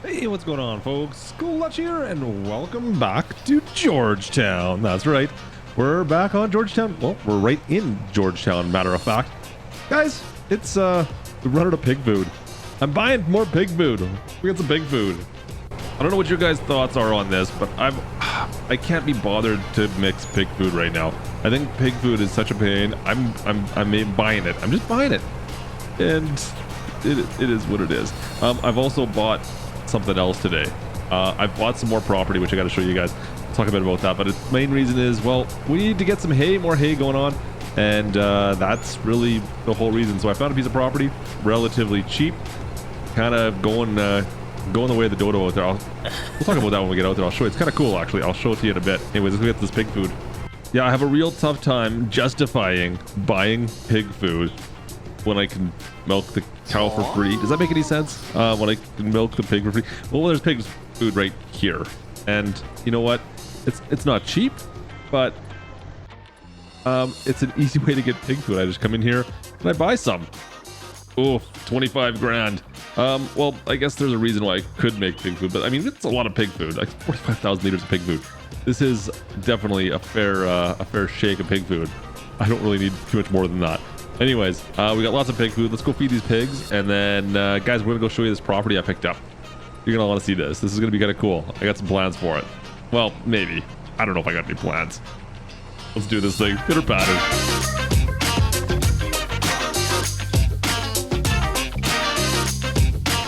Hey, what's going on, folks? Klutch here, and welcome back to Georgetown. That's right. We're back on Georgetown. Well, we're right in Georgetown, matter of fact. Guys, it's, we run out of pig food. I'm buying more pig food. We got some pig food. I don't know what your guys' thoughts are on this, but I can't be bothered to mix pig food right now. I think pig food is such a pain. I'm buying it. I'm just buying it. And it is what it is. I've also bought something else today. I've bought some more property, which I got to show you guys. I'll talk a bit about that, but the main reason is, well, we need to get some hay, more hay going on, and that's really the whole reason. So I found a piece of property, relatively cheap, kind of going the way of the dodo out there. We'll talk about that when we get out there. I'll show you. It's kind of cool, actually. I'll show it to you in a bit. Anyways, let's get this pig food. Yeah, I have a real tough time justifying buying pig food when I can milk the cow for free. Does that make any sense? When I can milk the pig for free? Well, there's pig food right here. And you know what? It's not cheap, but it's an easy way to get pig food. I just come in here and I buy some. Oh, 25 grand. Well, I guess there's a reason why I could make pig food, but I mean, it's a lot of pig food, like 45,000 liters of pig food. This is definitely a fair shake of pig food. I don't really need too much more than that. Anyways, we got lots of pig food. Let's go feed these pigs, and then guys, we're gonna go show you this property I picked up. You're gonna want to see this. This is gonna be kind of cool. I got some plans for it. Well, maybe. I don't know if I got any plans. Let's do this thing. Pitter patter.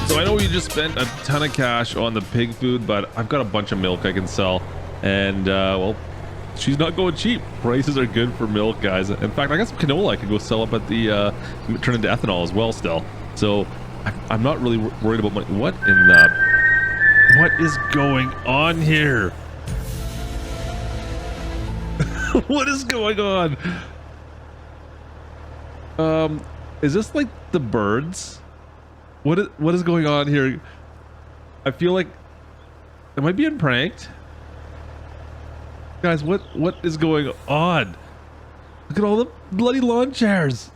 So I know you just spent a ton of cash on the pig food, but I've got a bunch of milk I can sell, and well, she's not going cheap. Prices are good for milk, guys. In fact, I got some canola I could go sell up at the turn into ethanol as well still. So I'm not really worried about money. What is going on here? What is going on? Is this like the birds? What is going on here? I feel like, am I being pranked? Guys, what is going on? Look at all the bloody lawn chairs.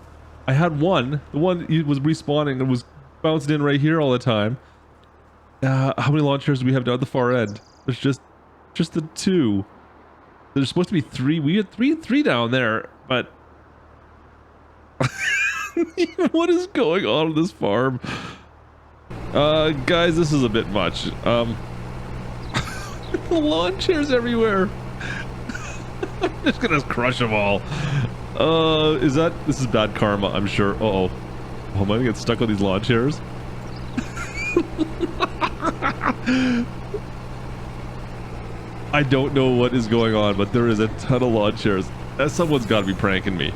I had one. The one was respawning and was bouncing in right here all the time. How many lawn chairs do we have down at the far end? There's just the two. There's supposed to be three. We had three down there, but what is going on with this farm? Guys, this is a bit much. The lawn chairs everywhere. I'm just gonna crush them all. This is bad karma, I'm sure. Oh, am I gonna get stuck on these lawn chairs? I don't know what is going on, but there is a ton of lawn chairs. Someone's got to be pranking me.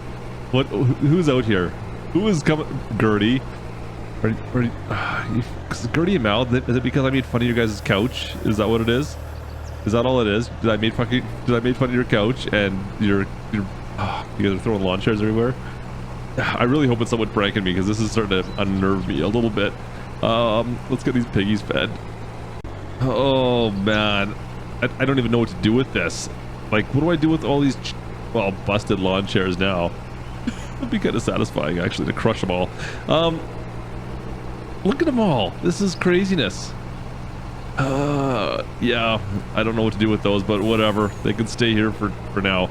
Who's out here? Who is coming? Gertie? Is Gertie a mouth? Is it because I made fun of your guys' couch? Is that what it is? Is that all it is? Did I make fun of your couch and you guys are throwing lawn chairs everywhere? I really hope it's someone pranking me because this is starting to unnerve me a little bit. Let's get these piggies fed. Oh man, I don't even know what to do with this. Like, what do I do with all these busted lawn chairs now? It'd be kind of satisfying actually to crush them all. Look at them all. This is craziness. Yeah, I don't know what to do with those, but whatever. They can stay here for now.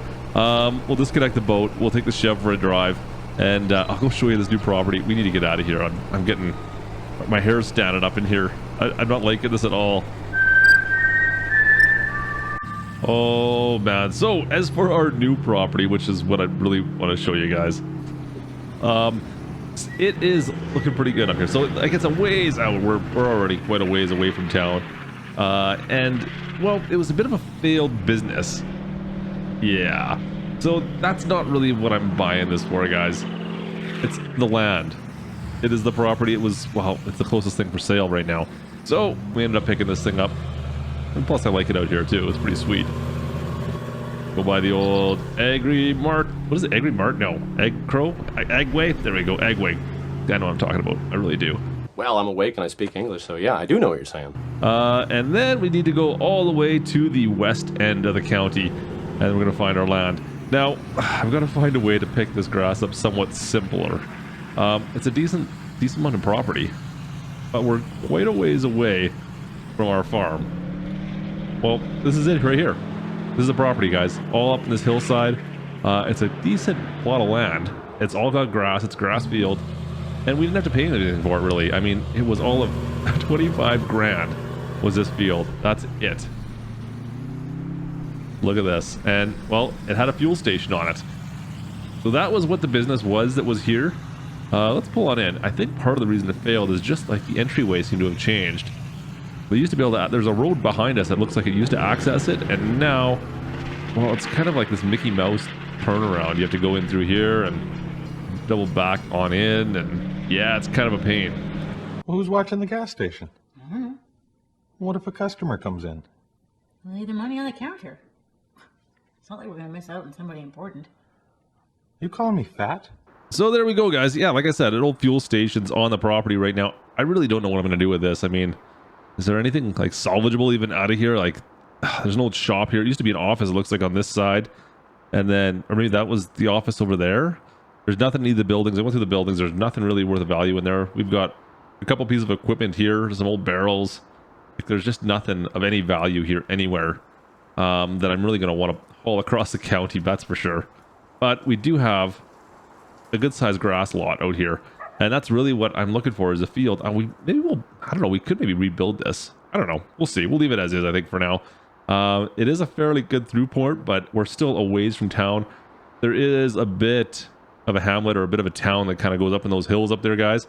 We'll disconnect the boat. We'll take the Chev for a drive, and I'll go show you this new property. We need to get out of here. I'm getting my hair's standing up in here. I'm not liking this at all. Oh man. So as for our new property, which is what I really want to show you guys, it is looking pretty good up here. So like, it's a ways out. We're already quite a ways away from town. And well, it was a bit of a failed business. Yeah. So that's not really what I'm buying this for, guys. It's the land. It is the property. It was, well, it's the closest thing for sale right now. So we ended up picking this thing up. And plus I like it out here too. It's pretty sweet. Go by the old Agri Mart. What is it? Agri Mart? No. Egg Crow? Agway? There we go. Agway. I know what I'm talking about. I really do. Well, I'm awake and I speak English, so yeah, I do know what you're saying. And then we need to go all the way to the west end of the county, and we're going to find our land. Now, I've got to find a way to pick this grass up somewhat simpler. It's a decent amount of property, but we're quite a ways away from our farm. Well, this is it right here. This is the property, guys. All up in this hillside. It's a decent plot of land. It's all got grass. It's grass field. And we didn't have to pay anything for it, really. I mean, it was all of 25 grand was this field. That's it. Look at this. And, well, it had a fuel station on it. So that was what the business was that was here. Let's pull on in. I think part of the reason it failed is just like the entryway seemed to have changed. We used to be able to, there's a road behind us that looks like it used to access it, and now, well, it's kind of like this Mickey Mouse turnaround. You have to go in through here and double back on in, and yeah, it's kind of a pain. Well, who's watching the gas station? What if a customer comes in? Well, leave the money on the counter. It's not like we're going to miss out on somebody important. You calling me fat? So there we go, guys. Yeah, like I said, an old fuel station's on the property right now. I really don't know what I'm going to do with this. I mean, is there anything like salvageable even out of here? Like, there's an old shop here. It used to be an office, it looks like, on this side. And then, or maybe that was the office over there. There's nothing in either buildings. I went through the buildings. There's nothing really worth of value in there. We've got a couple pieces of equipment here, some old barrels. Like, there's just nothing of any value here anywhere that I'm really going to want to haul across the county, that's for sure. But we do have a good-sized grass lot out here. And that's really what I'm looking for is a field. I don't know, we could maybe rebuild this. I don't know. We'll see. We'll leave it as is, I think, for now. It is a fairly good through port, but we're still a ways from town. There is a bit of a hamlet or a bit of a town that kind of goes up in those hills up there, guys.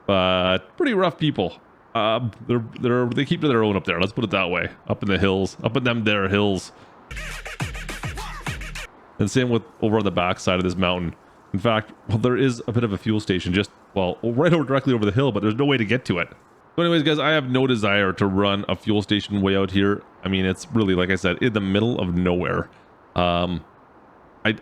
But pretty rough people. They keep to their own up there. Let's put it that way. Up in the hills. Up in them there hills. And same with over on the back side of this mountain. In fact, well, there is a bit of a fuel station just, well, right over directly over the hill, but there's no way to get to it. So anyways, guys, I have no desire to run a fuel station way out here. I mean, it's really, like I said, in the middle of nowhere. Yeah,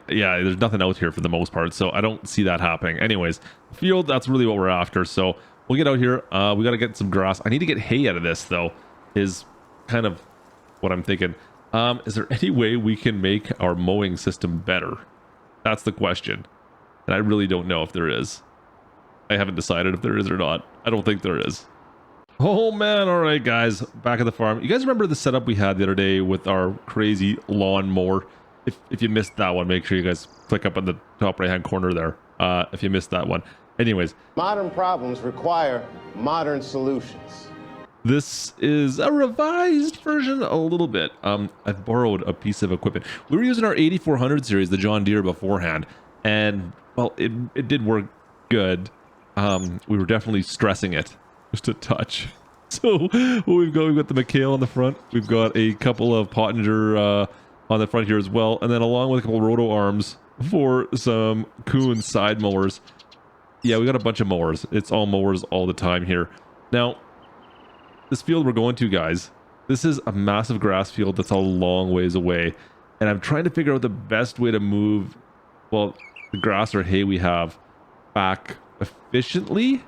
there's nothing out here for the most part, so I don't see that happening. Anyways, field, that's really what we're after. So we'll get out here. We got to get some grass. I need to get hay out of this, though, is kind of what I'm thinking. Is there any way we can make our mowing system better? That's the question. And I really don't know if there is. I haven't decided if there is or not. I don't think there is. Oh man, all right, guys, back at the farm. You guys remember the setup we had the other day with our crazy lawn mower? If you missed that one, make sure you guys click up on the top right hand corner there if you missed that one. Anyways, modern problems require modern solutions. This is a revised version a little bit. I've borrowed a piece of equipment. We were using our 8400 series, the John Deere, beforehand, and well, it did work good. We were definitely stressing it just a touch. So we've got the McHale on the front. We've got a couple of Pottinger on the front here as well, and then along with a couple of roto arms for some Kuhn side mowers. Yeah, we got a bunch of mowers. It's all mowers all the time here. Now, this field we're going to, guys, this is a massive grass field that's a long ways away, and I'm trying to figure out the best way to move, well, the grass or hay we have back efficiently.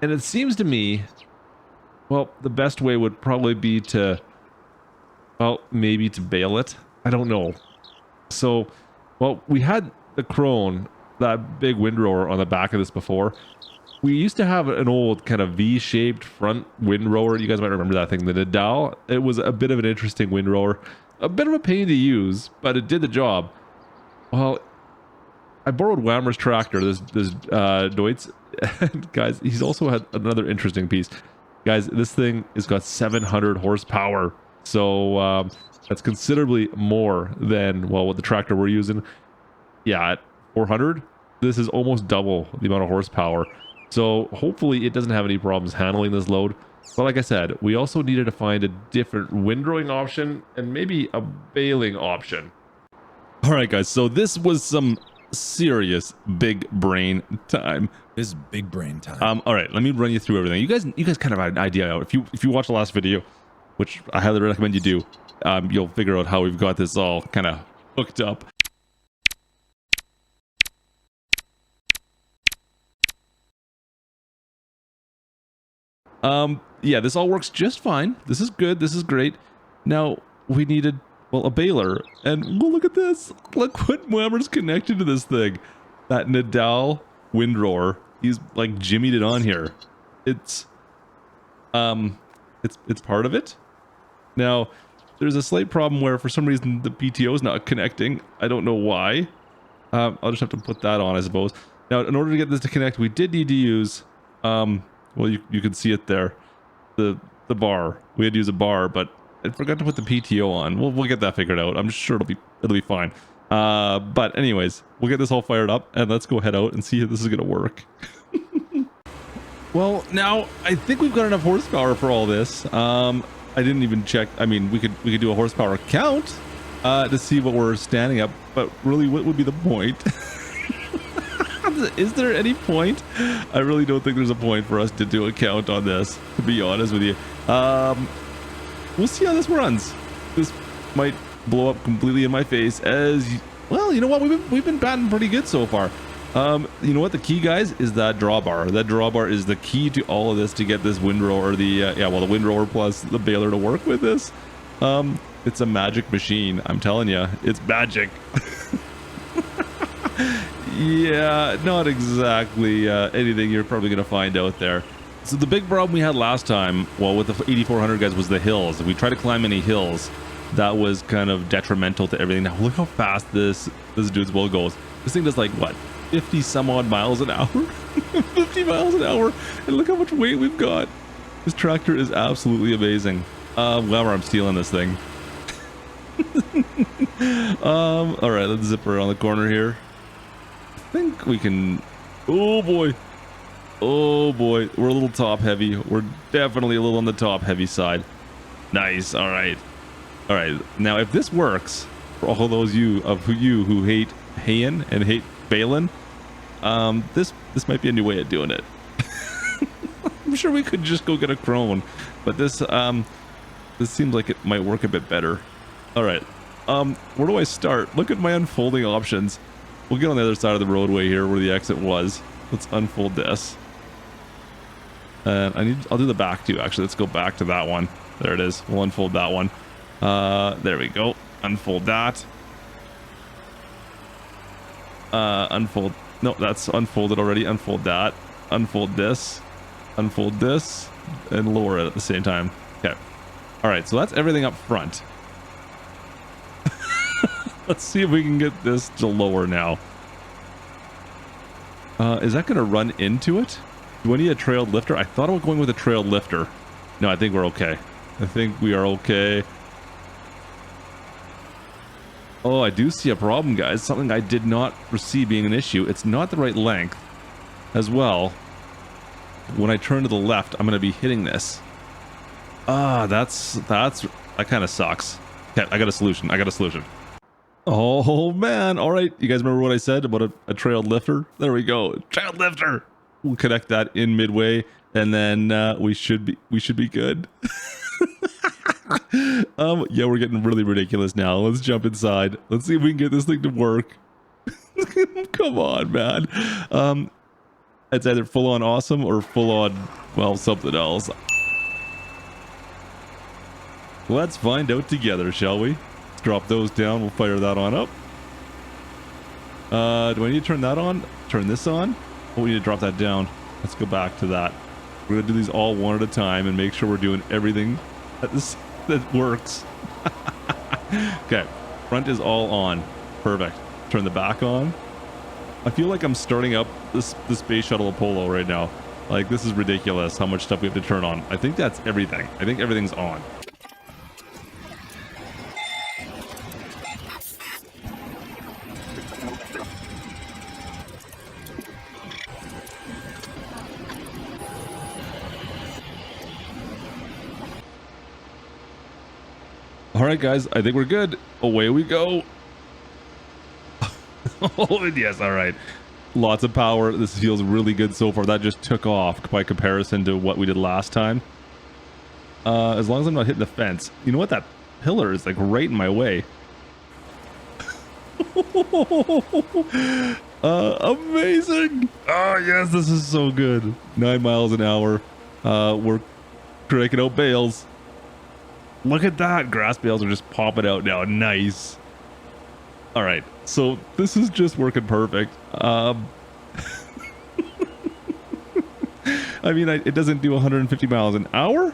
And it seems to me, well, the best way would probably be to, well, maybe to bale it. I don't know. So, well, we had the Krone, that big windrower on the back of this before. We used to have an old kind of V-shaped front windrower. You guys might remember that thing, the Nadal. It was a bit of an interesting windrower. A bit of a pain to use, but it did the job. Well, I borrowed Whammer's tractor, this Deutz. And guys, he's also had another interesting piece. Guys, this thing has got 700 horsepower. So that's considerably more than, well, what the tractor we're using. Yeah, at 400, this is almost double the amount of horsepower. So hopefully it doesn't have any problems handling this load. But like I said, we also needed to find a different windrowing option and maybe a baling option. All right, guys, so this was some serious big brain time. This is big brain time. All right, let me run you through everything. You guys kind of had an idea. If you watch the last video, which I highly recommend you do, you'll figure out how we've got this all kind of hooked up. Yeah, this all works just fine. This is good. This is great. Now we needed, well, a baler, and well, look at this. Look what Whammer's connected to this thing. That Nadal windrower. He's like jimmied it on here. It's it's part of it. Now, there's a slight problem where for some reason the PTO is not connecting. I don't know why. I'll just have to put that on, I suppose. Now, in order to get this to connect, we did need to use, well, you can see it there, the bar. We had to use a bar, but I forgot to put the PTO on. We'll get that figured out. I'm sure it'll be fine. But anyways, we'll get this all fired up and let's go head out and see if this is gonna work. Well, now I think we've got enough horsepower for all this. I didn't even check. I mean, we could do a horsepower count to see what we're standing up, but really, what would be the point? Is there any point? I really don't think there's a point for us to do a count on this, to be honest with you. We'll see how this runs. This might blow up completely in my face as well. You know what? We've been batting pretty good so far. You know what? The key, guys, is that drawbar. That drawbar is the key to all of this to get this windrower, or the the windrower plus the baler to work with this. It's a magic machine. I'm telling you, it's magic. Yeah, not exactly anything you're probably going to find out there. So the big problem we had last time, well, with the 8400 guys, was the hills. If we tried to climb any hills, that was kind of detrimental to everything. Now look how fast this dude's will goes. This thing does like what, 50 some odd miles an hour? 50 miles an hour, and look how much weight we've got. This tractor is absolutely amazing. Well, I'm stealing this thing. All right, let's zip around the corner here. I think we can. Oh boy, we're a little top heavy. We're definitely a little on the top heavy side. Nice. All right. Now, if this works for all those of you who hate haying and hate baling, this might be a new way of doing it. I'm sure we could just go get a crone, but this seems like it might work a bit better. All right, where do I start? Look at my unfolding options. We'll get on the other side of the roadway here where the exit was. Let's unfold this. And I'll do the back too, actually. Let's go back to that one. There it is. We'll unfold that one. There we go. Unfold that. Unfold. No, that's unfolded already. Unfold that. Unfold this. Unfold this. And lower it at the same time. Okay. All right, so that's everything up front. Let's see if we can get this to lower now. Is that going to run into it? Do I need a trailed lifter? I thought I was going with a trailed lifter. No, I think we're okay. I think we are okay. Oh, I do see a problem, guys. Something I did not foresee being an issue. It's not the right length as well. When I turn to the left, I'm going to be hitting this. That kind of sucks. Okay, I got a solution. Oh man, all right, you guys remember what I said about a trailed lifter? There we go, trailed lifter. We'll connect that in midway, and then we should be good. Yeah, we're getting really ridiculous now. Let's jump inside. Let's see if we can get this thing to work. Come on, man. It's either full on awesome or full on, well, something else. Let's find out together, shall we? Drop those down. We'll fire that on up. Do I need to turn that on? Turn this on? Oh, we need to drop that down. Let's go back to that. We're gonna do these all one at a time and make sure we're doing everything that works. Okay, front is all on. Perfect. Turn the back on. I feel like I'm starting up the Space Shuttle Apollo right now. Like, this is ridiculous how much stuff we have to turn on. I think that's everything. I think everything's on. All right, guys, I think we're good. Away we go. Oh, yes, all right. Lots of power. This feels really good so far. That just took off by comparison to what we did last time. As long as I'm not hitting the fence. You know what? That pillar is like right in my way. Amazing. Oh, yes, this is so good. 9 miles an hour. We're cranking out bales. Look at that. Grass bales are just popping out now. Nice. All right. So this is just working perfect. I mean, it doesn't do 150 miles an hour,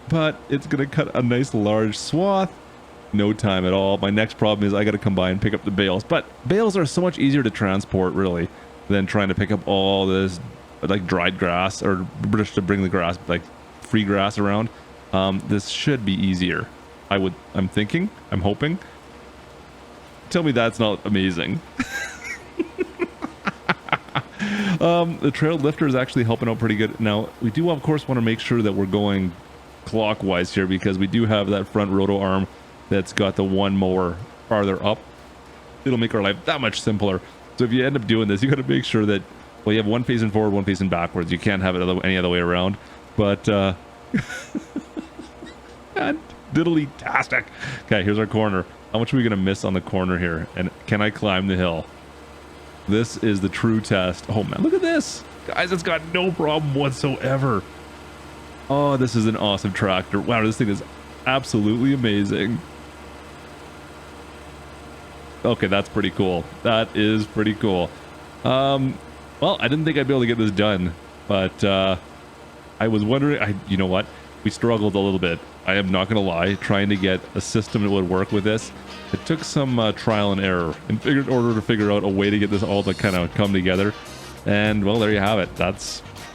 but it's gonna cut a nice large swath. No time at all. My next problem is I gotta come by and pick up the bales, but bales are so much easier to transport really than trying to pick up all this like dried grass or just to bring the grass, like free grass around. This should be easier. I'm thinking, I'm hoping. Tell me that's not amazing. The trail lifter is actually helping out pretty good. Now, we do, of course, want to make sure that we're going clockwise here because we do have that front roto arm that's got the one mower farther up. It'll make our life that much simpler. So if you end up doing this, you got to make sure that, well, you have one facing forward, one facing backwards. You can't have it any other way around. But, diddly-tastic. Okay, here's our corner. How much are we going to miss on the corner here? And can I climb the hill? This is the true test. Oh man, look at this. Guys, it's got no problem whatsoever. Oh, this is an awesome tractor. Wow, this thing is absolutely amazing. Okay, that's pretty cool. That is pretty cool. Well, I didn't think I'd be able to get this done, but I was wondering, you know what? We struggled a little bit. I am not going to lie, trying to get a system that would work with this. It took some trial and error in order to figure out a way to get this all to kind of come together. And well, there you have it.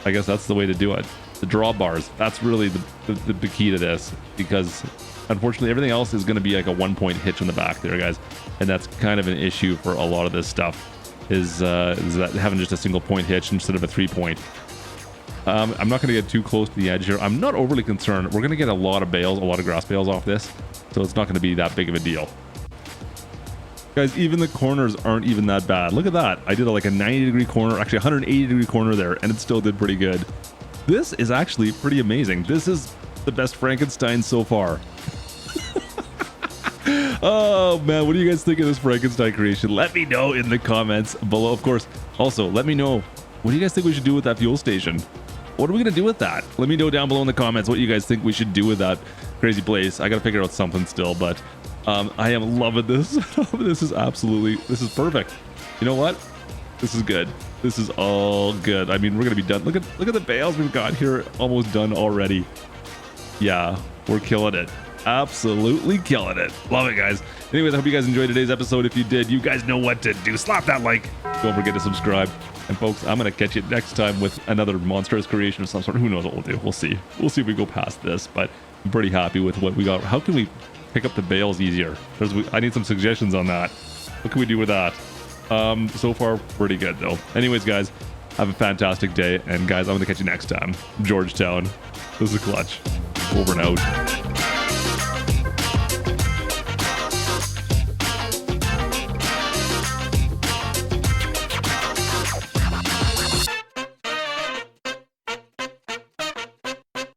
I guess that's the way to do it. The drawbars, that's really the key to this, because unfortunately everything else is going to be like a 1-point hitch in the back there, guys. And that's kind of an issue for a lot of this stuff, is that having just a single point hitch instead of a 3-point. I'm not going to get too close to the edge here. I'm not overly concerned. We're going to get a lot of bales, a lot of grass bales off this, so it's not going to be that big of a deal. Guys, even the corners aren't even that bad. Look at that. I did like a 90-degree corner, actually 180-degree corner there, and it still did pretty good. This is actually pretty amazing. This is the best Frankenstein so far. Oh man, what do you guys think of this Frankenstein creation? Let me know in the comments below. Of course, also let me know, what do you guys think we should do with that fuel station? What are we gonna do with that? Let me know down below in the comments what you guys think we should do with that crazy place. I gotta figure out something still, but I am loving this. This is perfect. You know what? This is good. This is all good. I mean, we're gonna be done. Look at the bales we've got here, almost done already. Yeah, we're killing it. Absolutely killing it. Love it, guys. Anyways, I hope you guys enjoyed today's episode. If you did, you guys know what to do. Slap that like. Don't forget to subscribe. And folks, I'm gonna catch you next time with another monstrous creation of some sort. Who knows what we'll do? We'll see. We'll see if we go past this, but I'm pretty happy with what we got. How can we pick up the bales easier? I need some suggestions on that. What can we do with that? So far, pretty good though. Anyways, guys, have a fantastic day. And guys, I'm gonna catch you next time. Georgetown. This is Klutch. Over and out.